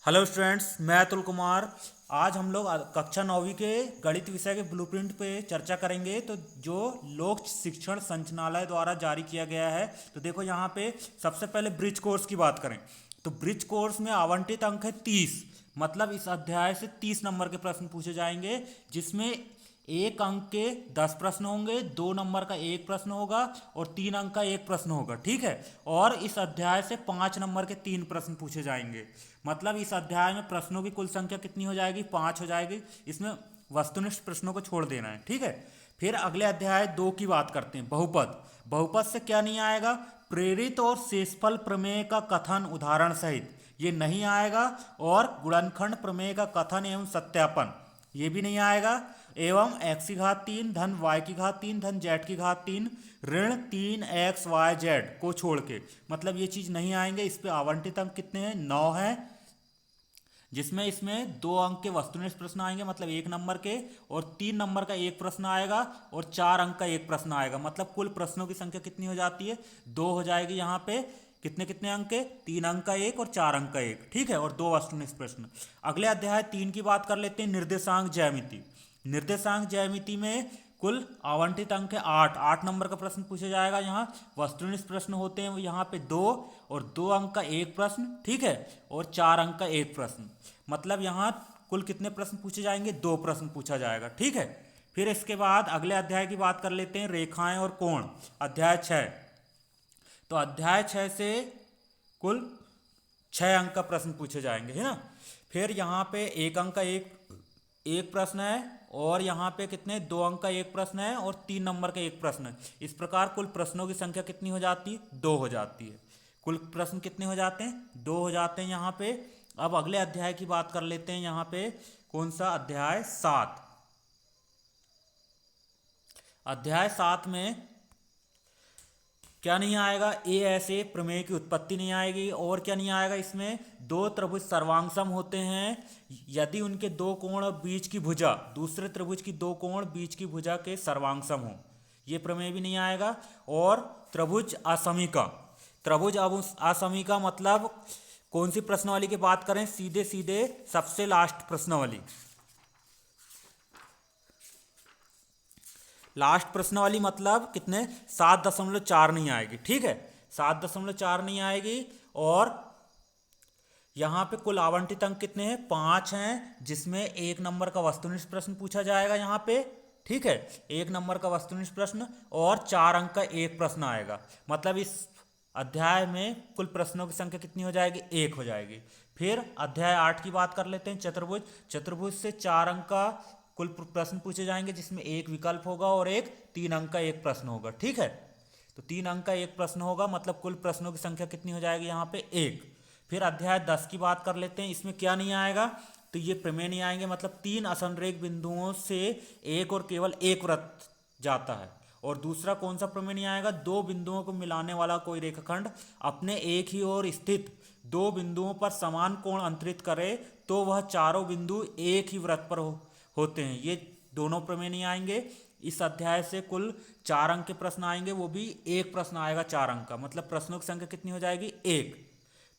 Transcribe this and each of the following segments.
Hello students, मैं अतुल कुमार। आज हम लोग कक्षा 9वीं के गणित विषय के ब्लूप्रिंट पे चर्चा करेंगे। तो जो लोक शिक्षण संचालनालय द्वारा जारी किया गया है, तो देखो यहाँ पे सबसे पहले ब्रिज कोर्स की बात करें तो ब्रिज कोर्स में आवंटित अंक है 30। मतलब इस अध्याय से 30 नंबर के प्रश्न पूछे जाएंगे, जिसमें एक अंक के 10 प्रश्न होंगे, 2 नंबर का एक प्रश्न होगा और 3 अंक का एक प्रश्न होगा। ठीक है। और इस अध्याय से 5 नंबर के 3 प्रश्न पूछे जाएंगे। मतलब इस अध्याय में प्रश्नों की कुल संख्या कितनी हो जाएगी? 5 हो जाएगी। इसमें वस्तुनिष्ठ प्रश्नों को छोड़ देना है। ठीक है। फिर अगले अध्याय 2 की बात करते हैं, बहुपद। बहुपद से क्या नहीं आएगा? प्रेरित और शेषफल प्रमेय का कथन उदाहरण सहित ये नहीं आएगा। और गुणनखंड प्रमेय का कथन एवं सत्यापन ये भी नहीं आएगा। एवं x की घात 3 धन y की घात 3 धन z की घात 3 ऋण 3xyz को छोड़ के, मतलब ये चीज नहीं आएंगे। इस पे आवंटित अंक कितने हैं? 9 है, जिसमें इसमें 2 अंक के वस्तुनिष्ठ प्रश्न आएंगे, मतलब 1 नंबर के, और 3 नंबर का एक प्रश्न आएगा और 4 अंक का एक प्रश्न आएगा। मतलब कुल प्रश्नों की संख्या कितनी हो जाती है? 2 हो जाएगी। यहाँ पे कितने कितने अंक के? 3 अंक का एक और 4 अंक का एक। ठीक है। और 2 वस्तुनिष्ठ प्रश्न। अगले अध्याय 3 की बात कर लेते हैं, निर्देशांक ज्यामिति। निर्देशांक ज्यामिति में कुल आवंटित अंक है 8। 8 नंबर का प्रश्न पूछा जाएगा। यहाँ वस्तुनिष्ठ प्रश्न होते हैं यहाँ पे 2, और 2 अंक का एक प्रश्न। ठीक है। और 4 अंक का एक प्रश्न। मतलब यहाँ कुल कितने प्रश्न पूछे जाएंगे? 2 प्रश्न पूछा जाएगा। ठीक है। फिर इसके बाद अगले अध्याय की बात कर लेते हैं, रेखाएं और कोण, अध्याय 6। तो अध्याय 6 से कुल 6 अंक का प्रश्न पूछे जाएंगे, है ना। फिर यहाँ पे 1 अंक का एक प्रश्न है, और यहाँ पे कितने? 2 अंक का एक प्रश्न है और 3 नंबर का एक प्रश्न है। इस प्रकार कुल प्रश्नों की संख्या कितनी हो जाती है? 2 हो जाती है। कुल प्रश्न कितने हो जाते हैं? 2 हो जाते हैं यहाँ पे। अब अगले अध्याय की बात कर लेते हैं, यहाँ पे कौन सा? अध्याय 7। अध्याय 7 में क्या नहीं आएगा? ए ऐसे प्रमेय की उत्पत्ति नहीं आएगी। और क्या नहीं आएगा? इसमें 2 त्रिभुज सर्वांगसम होते हैं यदि उनके 2 कोण और बीच की भुजा दूसरे त्रिभुज की 2 कोण बीच की भुजा के सर्वांगसम हो, ये प्रमेय भी नहीं आएगा। और त्रिभुज असमीका। त्रिभुज असमीका मतलब कौन सी प्रश्नावली की बात करें? सीधे सीधे सबसे लास्ट प्रश्नावली। लास्ट प्रश्नावली मतलब कितने? 7.4 नहीं आएगी। ठीक है। 7.4 नहीं आएगी। और यहाँ पे कुल आवंटित अंक कितने हैं? 5 हैं, जिसमें 1 नंबर का वस्तुनिष्ठ प्रश्न पूछा जाएगा यहाँ पे। ठीक है। 1 नंबर का वस्तुनिष्ठ प्रश्न और 4 अंक का एक प्रश्न आएगा। मतलब इस अध्याय में कुल प्रश्नों की संख्या कितनी हो जाएगी? 1 हो जाएगी। फिर अध्याय 8 की बात कर लेते हैं, चतुर्भुज। चतुर्भुज से 4 अंक का कुल प्रश्न पूछे जाएंगे, जिसमें एक विकल्प होगा और एक 3 अंक का एक प्रश्न होगा। ठीक है। तो 3 अंक का एक प्रश्न होगा, मतलब कुल प्रश्नों की संख्या कितनी हो जाएगी यहाँ पे? 1। फिर अध्याय 10 की बात कर लेते हैं। इसमें क्या नहीं आएगा? तो ये प्रमेय नहीं आएंगे। मतलब 3 असंरेख बिंदुओं से एक और केवल एक वृत्त जाता है। और दूसरा कौन सा प्रमेय नहीं आएगा? 2 बिंदुओं को मिलाने वाला कोई रेखाखंड अपने एक ही ओर स्थित 2 बिंदुओं पर समान कोण अंतरित करे तो वह चारों बिंदु एक ही वृत्त पर होते हैं। ये दोनों प्रमेय नहीं आएंगे। इस अध्याय से कुल 4 अंक के प्रश्न आएंगे, वो भी एक प्रश्न आएगा 4 अंक का। मतलब प्रश्नों की संख्या कितनी हो जाएगी? 1।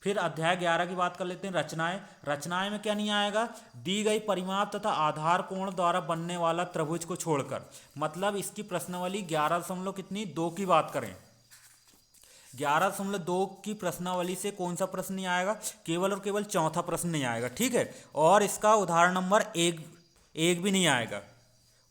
फिर अध्याय 11 की बात कर लेते हैं, रचनाएं। रचनाएं में क्या नहीं आएगा? दी गई परिमाप तथा आधार कोण द्वारा बनने वाला त्रिभुज को छोड़कर। मतलब इसकी प्रश्नावली 11 कितनी 2 की बात करें, 11.2 की प्रश्नावली से कौन सा प्रश्न नहीं आएगा? केवल और केवल चौथा प्रश्न नहीं आएगा। ठीक है। और इसका उदाहरण नंबर एक भी नहीं आएगा।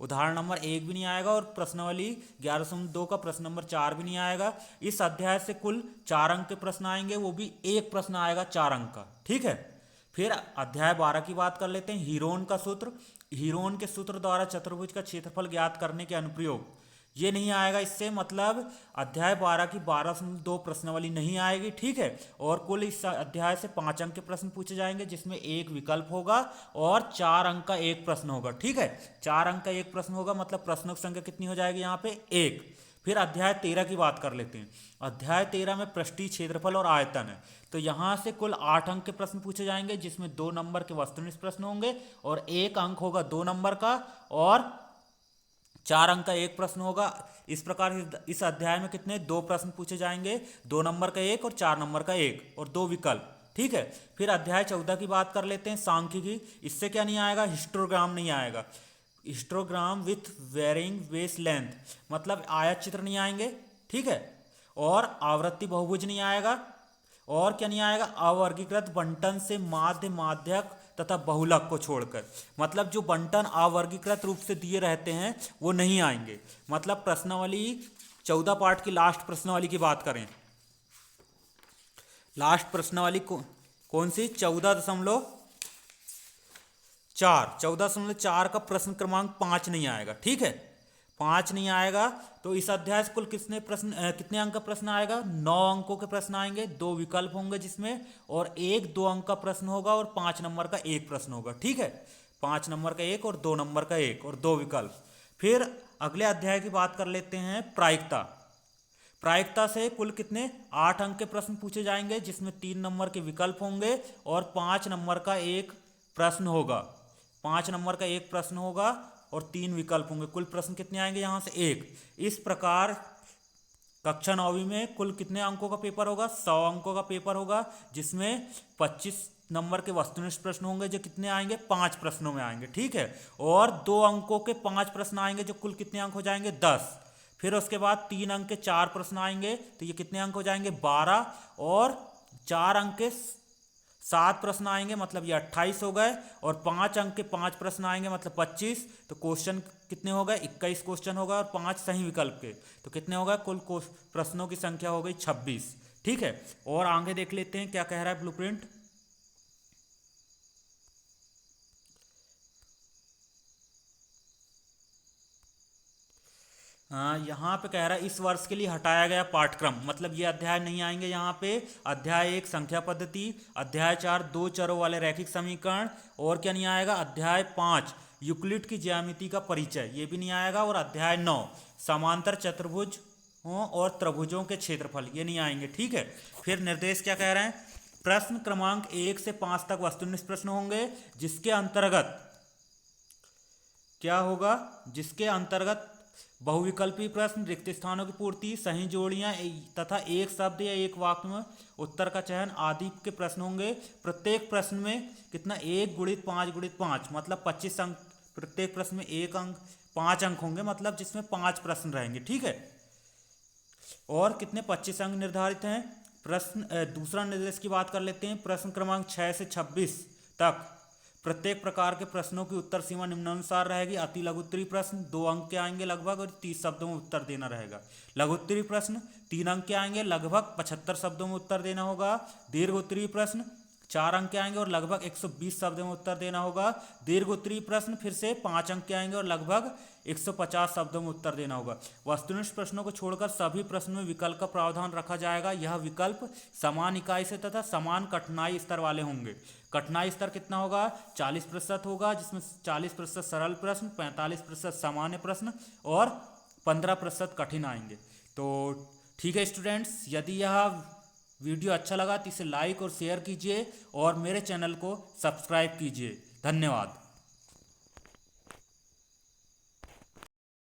उदाहरण नंबर 1 भी नहीं आएगा। और प्रश्नावली 11.2 का प्रश्न नंबर 4 भी नहीं आएगा। इस अध्याय से कुल 4 अंक के प्रश्न आएंगे, वो भी एक प्रश्न आएगा 4 अंक का। ठीक है। फिर अध्याय 12 की बात कर लेते हैं, हीरोन का सूत्र। हीरोन के सूत्र द्वारा चतुर्भुज का क्षेत्रफल ज्ञात करने के अनुप्रयोग, ये नहीं आएगा इससे। मतलब अध्याय 12 की 12.2 प्रश्नावली नहीं आएगी। ठीक है। और कुल इस अध्याय से 5 अंक के प्रश्न पूछे जाएंगे, जिसमें एक विकल्प होगा और 4 अंक का एक प्रश्न होगा। ठीक है। 4 अंक का एक प्रश्न होगा, मतलब प्रश्नों की संख्या कितनी हो जाएगी यहाँ पे? 1। फिर अध्याय 13 की बात कर लेते हैं। अध्याय 13 में पृष्ठीय क्षेत्रफल और आयतन है। तो यहाँ से कुल 8 अंक के प्रश्न पूछे जाएंगे, जिसमें 2 नंबर के वस्तुनिष्ठ प्रश्न होंगे और 1 अंक होगा 2 नंबर का, और 4 अंक का एक प्रश्न होगा। इस प्रकार इस अध्याय में कितने? 2 प्रश्न पूछे जाएंगे, 2 नंबर का एक और 4 नंबर का एक, और 2 विकल्प। ठीक है। फिर अध्याय 14 की बात कर लेते हैं, सांख्यिकी। इससे क्या नहीं आएगा, हिस्टोग्राम नहीं आएगा, histogram with varying base length, मतलब आयत चित्र नहीं आएंगे, ठीक है। और आवृत्ति बहुभुज नहीं आएगा, और क्या नहीं आएगा, अवर्गीकृत बंटन से माध्य, माध्यक तथा बहुलक को छोड़कर, मतलब जो बंटन अवर्गीकृत रूप से दिए रहते हैं वो नहीं आएंगे। मतलब प्रश्नावली 14 पार्ट की लास्ट प्रश्नावली की बात करें, लास्ट प्रश्नावली कौन सी, 14.4 का प्रश्न क्रमांक 5 नहीं आएगा, ठीक है, 5 नहीं आएगा। तो इस अध्याय से कुल कितने अंक का प्रश्न आएगा, 9 अंकों के प्रश्न आएंगे, 2 विकल्प होंगे जिसमें, और एक 2 अंक का प्रश्न होगा और 5 नंबर का एक प्रश्न होगा, ठीक है, 5 नंबर का एक और 2 नंबर का एक और 2 विकल्प। फिर अगले अध्याय की बात कर लेते हैं, प्रायिकता। प्रायिकता से कुल कितने 8 अंक के प्रश्न पूछे जाएंगे, जिसमें 3 नंबर के विकल्प होंगे और 5 नंबर का एक प्रश्न होगा, 5 नंबर का एक प्रश्न होगा और 3 विकल्प होंगे। कुल प्रश्न कितने आएंगे यहाँ से 1। इस प्रकार कक्षा 9वीं में कुल कितने अंकों का पेपर होगा, 100 अंकों का पेपर होगा, जिसमें 25 नंबर के वस्तुनिष्ठ प्रश्न होंगे जो कितने आएंगे, 5 प्रश्नों में आएंगे, ठीक है, और 2 अंकों के 5 प्रश्न आएंगे जो कुल कितने अंक हो जाएंगे, 10। फिर उसके बाद 3 अंक के 4 प्रश्न आएंगे तो ये कितने अंक हो जाएंगे, 12, और 4 अंक के 7 प्रश्न आएंगे, मतलब ये 28 हो गए, और 5 अंक के 5 प्रश्न आएंगे मतलब 25। तो क्वेश्चन कितने हो गए, 21 क्वेश्चन होगा, और 5 सही विकल्प के, तो कितने होगा, कुल प्रश्नों की संख्या हो गई 26, ठीक है। और आगे देख लेते हैं क्या कह रहा है ब्लूप्रिंट। हाँ, यहाँ पे कह रहा है इस वर्ष के लिए हटाया गया पाठ्यक्रम, मतलब ये अध्याय नहीं आएंगे यहाँ पे। अध्याय 1 संख्या पद्धति, अध्याय 4 2 चरों वाले रैखिक समीकरण, और क्या नहीं आएगा, अध्याय 5 यूक्लिड की ज्यामिति का परिचय, ये भी नहीं आएगा, और अध्याय 9 समांतर चतुर्भुज और त्रिभुजों के क्षेत्रफल, ये नहीं आएंगे, ठीक है। फिर निर्देश क्या कह रहे हैं, प्रश्न क्रमांक 1 से 5 तक वस्तुनिष्ठ प्रश्न होंगे, जिसके अंतर्गत क्या होगा, जिसके अंतर्गत बहुविकल्पी प्रश्न, रिक्त स्थानों की पूर्ति, सही जोड़ियां तथा एक शब्द या एक वाक्य में उत्तर का चयन आदि के प्रश्न होंगे। प्रत्येक प्रश्न में कितना, 1 × 5 × 5, मतलब 25 अंक, प्रत्येक प्रश्न में 1 अंक 5 अंक होंगे, मतलब जिसमें 5 प्रश्न रहेंगे, ठीक है। और कितने 25 अंक निर्धारित हैं। प्रश्न दूसरा निर्देश की बात कर लेते हैं, प्रश्न क्रमांक 6 से 26 तक प्रत्येक प्रकार के प्रश्नों की उत्तर सीमा निम्नानुसार रहेगी। अति लघुत्तरी प्रश्न 2 अंक के आएंगे लगभग, और 30 शब्दों में उत्तर देना रहेगा। लघुत्तरी प्रश्न 3 अंक के आएंगे, लगभग 75 शब्दों में उत्तर देना होगा। दीर्घोत्तरी प्रश्न 4 अंक के आएंगे और लगभग 120 शब्दों में उत्तर देना होगा। दीर्घोत्तरी प्रश्न फिर से 5 अंक के आएंगे और लगभग 150 शब्दों में उत्तर देना होगा। वस्तुनिष्ठ प्रश्नों को छोड़कर सभी प्रश्नों में विकल्प का प्रावधान रखा जाएगा। यह विकल्प समान इकाई से तथा समान कठिनाई स्तर वाले होंगे। कठिनाई स्तर कितना होगा, 40% होगा, जिसमें 40% सरल प्रश्न, 45% सामान्य प्रश्न और 15% कठिन आएंगे। तो ठीक है स्टूडेंट्स, यदि यह वीडियो अच्छा लगा तो इसे लाइक और शेयर कीजिए और मेरे चैनल को सब्सक्राइब कीजिए। धन्यवाद।